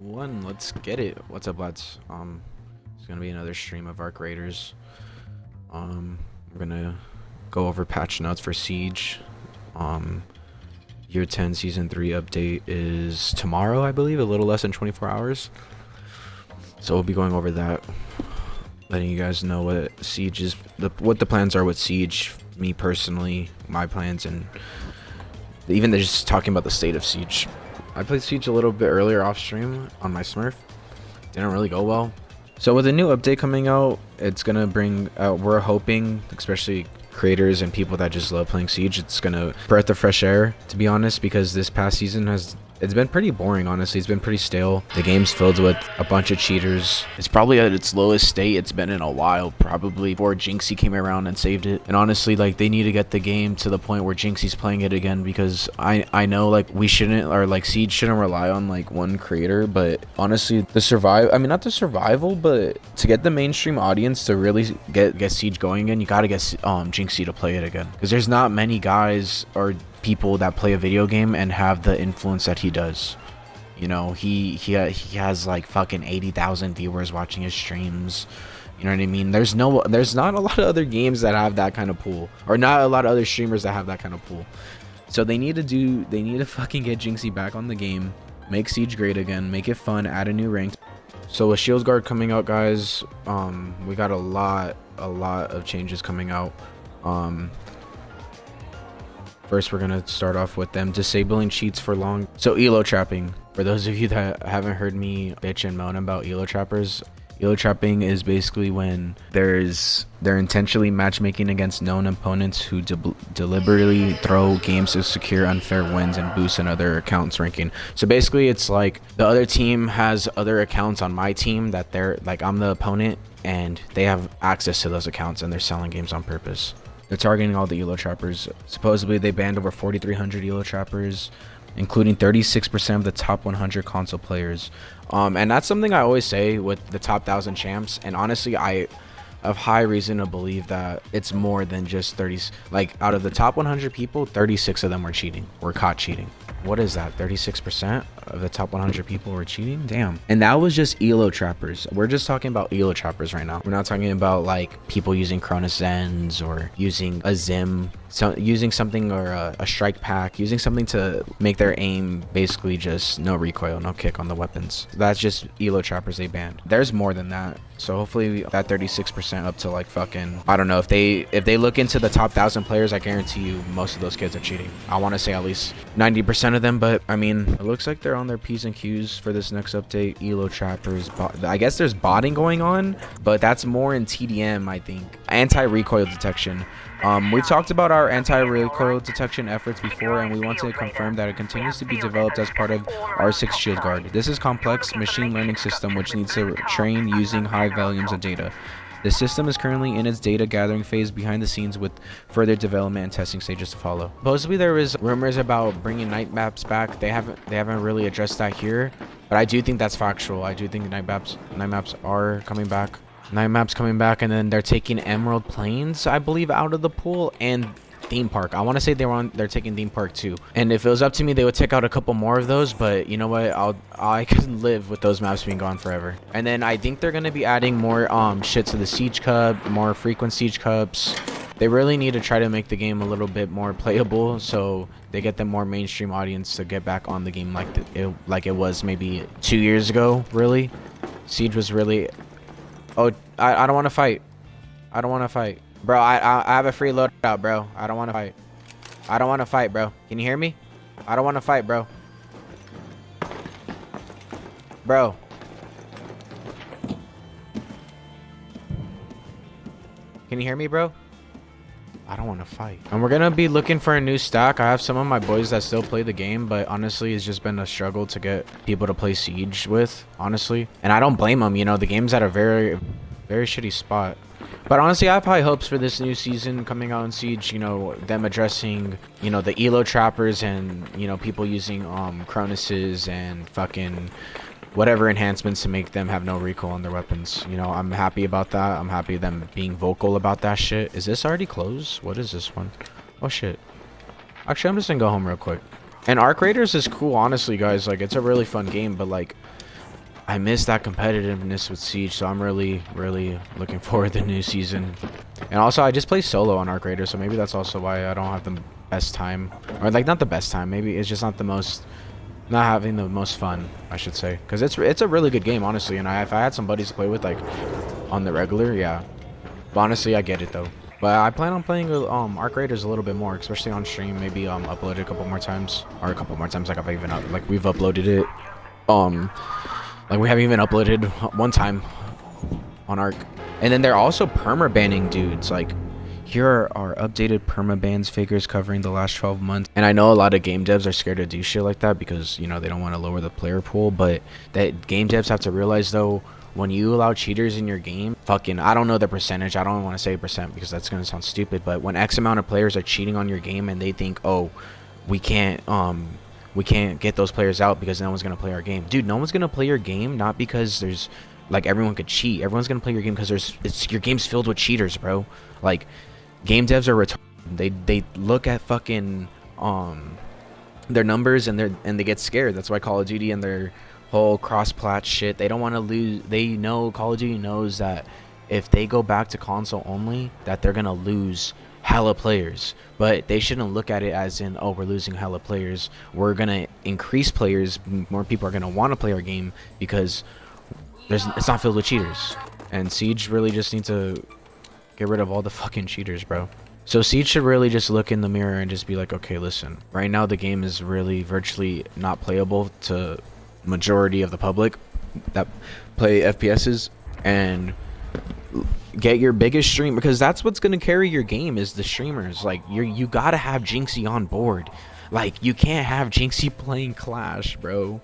Let's get it. What's up, lads? It's gonna be another stream of Arc Raiders. We're gonna go over patch notes for Siege. Year 10 Season 3 update is tomorrow, I believe, a little less than 24 hours. So we'll be going over that, letting you guys know what Siege is, what the plans are with Siege, me personally, my plans, and even just talking about the state of Siege. I played Siege a little bit earlier off stream on my Smurf. Didn't really go well. So with a new update coming out, it's gonna bring out, we're hoping, especially creators and people that just love playing Siege, it's gonna breath of fresh air, to be honest, because this past season it's been pretty boring, honestly. It's been pretty stale. The game's filled with a bunch of cheaters. It's probably at its lowest state it's been in a while, probably before Jinxie came around and saved it. And honestly, like, they need to get the game to the point where Jinxie's playing it again, because I know, like, we shouldn't, or like Siege shouldn't rely on like one creator, but honestly, not the survival, but to get the mainstream audience to really get Siege going again, you gotta get Jinxie to play it again, because there's not many guys or people that play a video game and have the influence that he does. You know, he has like fucking 80,000 viewers watching his streams. You know what I mean? There's not a lot of other games that have that kind of pool, or not a lot of other streamers that have that kind of pool. So they need to fucking get Jinxie back on the game, make Siege great again, make it fun, add a new rank. So with Shields Guard coming out, guys, we got a lot of changes coming out. First, we're gonna start off with them disabling cheats for long. So elo trapping, for those of you that haven't heard me bitch and moan about elo trappers, elo trapping is basically when they're intentionally matchmaking against known opponents who deliberately throw games to secure unfair wins and boost another account's ranking. So basically, it's like the other team has other accounts on my team that they're like, I'm the opponent, and they have access to those accounts, and they're selling games on purpose. They're targeting all the elo trappers. Supposedly, they banned over 4,300 elo trappers, including 36% of the top 100 console players. And that's something I always say with the top 1,000 champs. And honestly, I have high reason to believe that it's more than just 30. Like, out of the top 100 people, 36 of them were caught cheating. What is that? 36% of the top 100 people were cheating? Damn. And that was just elo trappers. We're just talking about elo trappers right now. We're not talking about like people using Cronus Zens or using a Zim, using something, or a strike pack, using something to make their aim basically just no recoil, no kick on the weapons. That's just elo trappers they banned. There's more than that. So hopefully that 36% up to like fucking, I don't know, if they look into the top 1,000 players, I guarantee you most of those kids are cheating. I want to say at least 90% of them, but I mean, it looks like they're on their P's and Q's for this next update. Elo trappers, I guess there's botting going on, but that's more in TDM, I think. Anti-recoil detection. We've talked about our anti-recoil detection efforts before, and we want to confirm that it continues to be developed as part of R6 Shield Guard. This is a complex machine learning system which needs to train using high volumes of data. The system is currently in its data gathering phase behind the scenes, with further development and testing stages to follow. Supposedly there was rumors about bringing night maps back. They haven't really addressed that here, but I do think that's factual. I do think night maps are coming back. Night maps coming back, and then they're taking Emerald Plains, I believe, out of the pool, and Theme Park. I want to say they're taking Theme Park too. And if it was up to me, they would take out a couple more of those, but you know what, I could live with those maps being gone forever. And then I think they're gonna be adding more shit to the Siege Cup, more frequent Siege Cups. They really need to try to make the game a little bit more playable, so they get the more mainstream audience to get back on the game like it was maybe 2 years ago. Really, Siege was really. Oh, I don't want to fight. I don't want to fight. Bro, I have a free loadout, bro. I don't want to fight. I don't want to fight, bro. Can you hear me? I don't want to fight, bro. Bro. Can you hear me, bro? I don't want to fight. And we're going to be looking for a new stack. I have some of my boys that still play the game, but honestly, it's just been a struggle to get people to play Siege with, honestly. And I don't blame them. You know, the game's at a very, very shitty spot. But honestly, I have high hopes for this new season coming out in Siege. You know, them addressing, you know, the elo trappers and, you know, people using Cronuses and fucking whatever enhancements to make them have no recoil on their weapons. You know, I'm happy about that. I'm happy them being vocal about that shit. Is this already closed? What is this one? Oh shit. Actually, I'm just gonna go home real quick. And Arc Raiders is cool, honestly, guys. Like, it's a really fun game, but like, I miss that competitiveness with Siege, so I'm really looking forward to the new season. And also I just play solo on Arc Raider, so maybe that's also why I don't have the best time, or like not the best time, maybe it's just not having the most fun, I should say, because it's a really good game, honestly. And if I had some buddies to play with, like on the regular, yeah. But honestly, I get it though. But I plan on playing Arc Raiders a little bit more, especially on stream. Maybe upload it a couple more times, or a couple more times. Like I've even like we've uploaded it. Like we haven't even uploaded one time on Arc. And then they're also perma banning dudes. Like here are our updated perma bans figures covering the last 12 months. And I know a lot of game devs are scared to do shit like that because, you know, they don't want to lower the player pool. But that game devs have to realize though, when you allow cheaters in your game, fucking, I don't know the percentage. I don't want to say percent because that's going to sound stupid. But when X amount of players are cheating on your game and they think, oh, we can't get those players out because no one's going to play our game. Dude, no one's going to play your game not because there's, like, everyone could cheat. Everyone's going to play your game because your game's filled with cheaters, bro. Like, game devs are retarded. They look at fucking their numbers and they get scared. That's why Call of Duty and their whole cross-plat shit, they don't want to lose. They know, Call of Duty knows that if they go back to console only, that they're gonna lose hella players. But they shouldn't look at it as in, oh, we're losing hella players. We're gonna increase players. More people are gonna want to play our game because it's not filled with cheaters. And Siege really just needs to get rid of all the fucking cheaters, bro. So Siege should really just look in the mirror and just be like, okay, listen, right now the game is really virtually not playable to majority of the public that play FPSs, and get your biggest stream, because that's what's gonna carry your game is the streamers. Like you gotta have Jinxie on board. Like you can't have Jinxie playing Clash, bro.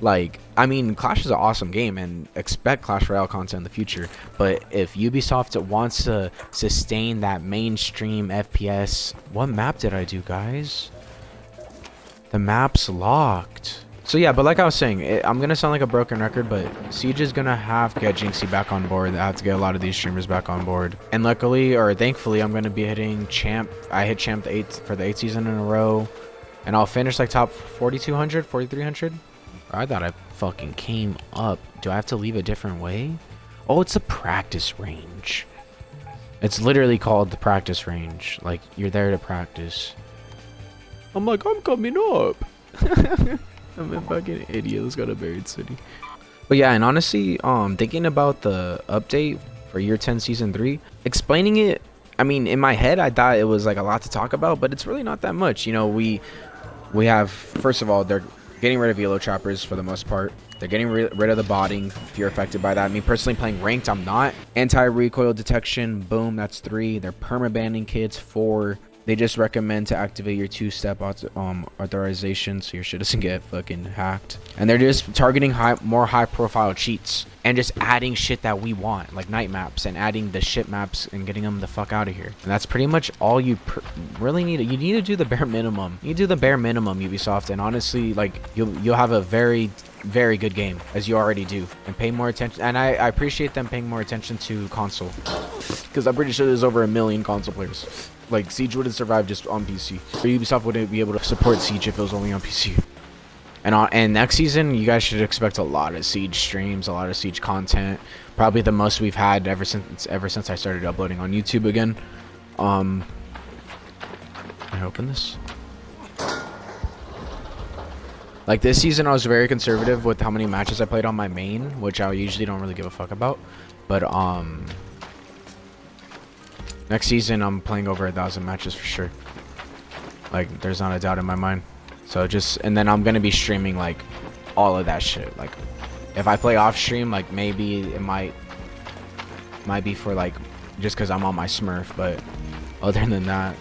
Like, I mean, Clash is an awesome game and expect Clash Royale content in the future, but if Ubisoft wants to sustain that mainstream FPS, what map did I do, guys? The map's locked. So yeah, but like I was saying, I'm gonna sound like a broken record, but Siege is gonna have to get Jinxie back on board. I have to get a lot of these streamers back on board. And luckily, or thankfully, I'm gonna be hitting Champ. I hit Champ for the 8th season in a row, and I'll finish like top 4,200, 4,300. I thought I fucking came up. Do I have to leave a different way? Oh, it's a practice range. It's literally called the practice range. Like, you're there to practice. I'm like, I'm coming up. I'm a fucking idiot. Let's go to Buried City. But yeah, and honestly, thinking about the update for Year 10 Season 3, explaining it, I mean, in my head, I thought it was like a lot to talk about, but it's really not that much. You know, we have, first of all, they're getting rid of Elo Trappers for the most part. They're getting rid of the botting if you're affected by that. Me personally playing ranked, I'm not. Anti-recoil detection, boom, that's 3. They're perma-banning kids, 4. They just recommend to activate your 2-step authorization so your shit doesn't get fucking hacked. And they're just targeting more high-profile cheats and just adding shit that we want, like night maps, and adding the shit maps and getting them the fuck out of here. And that's pretty much all you really need. You need to do the bare minimum. You do the bare minimum, Ubisoft, and honestly, like you'll have a very good game, as you already do, and pay more attention. And I appreciate them paying more attention to console, because I'm pretty sure there's over 1 million console players. Like, Siege wouldn't survive just on PC. Or Ubisoft wouldn't be able to support Siege if it was only on PC. And next season, you guys should expect a lot of Siege streams, a lot of Siege content. Probably the most we've had ever since I started uploading on YouTube again. Can I open this? Like, this season, I was very conservative with how many matches I played on my main, which I usually don't really give a fuck about. But, next season, I'm playing over 1,000 matches for sure. Like, there's not a doubt in my mind. So and then I'm gonna be streaming like all of that shit. Like, if I play off stream, like maybe it might be for like just because I'm on my Smurf, but other than that,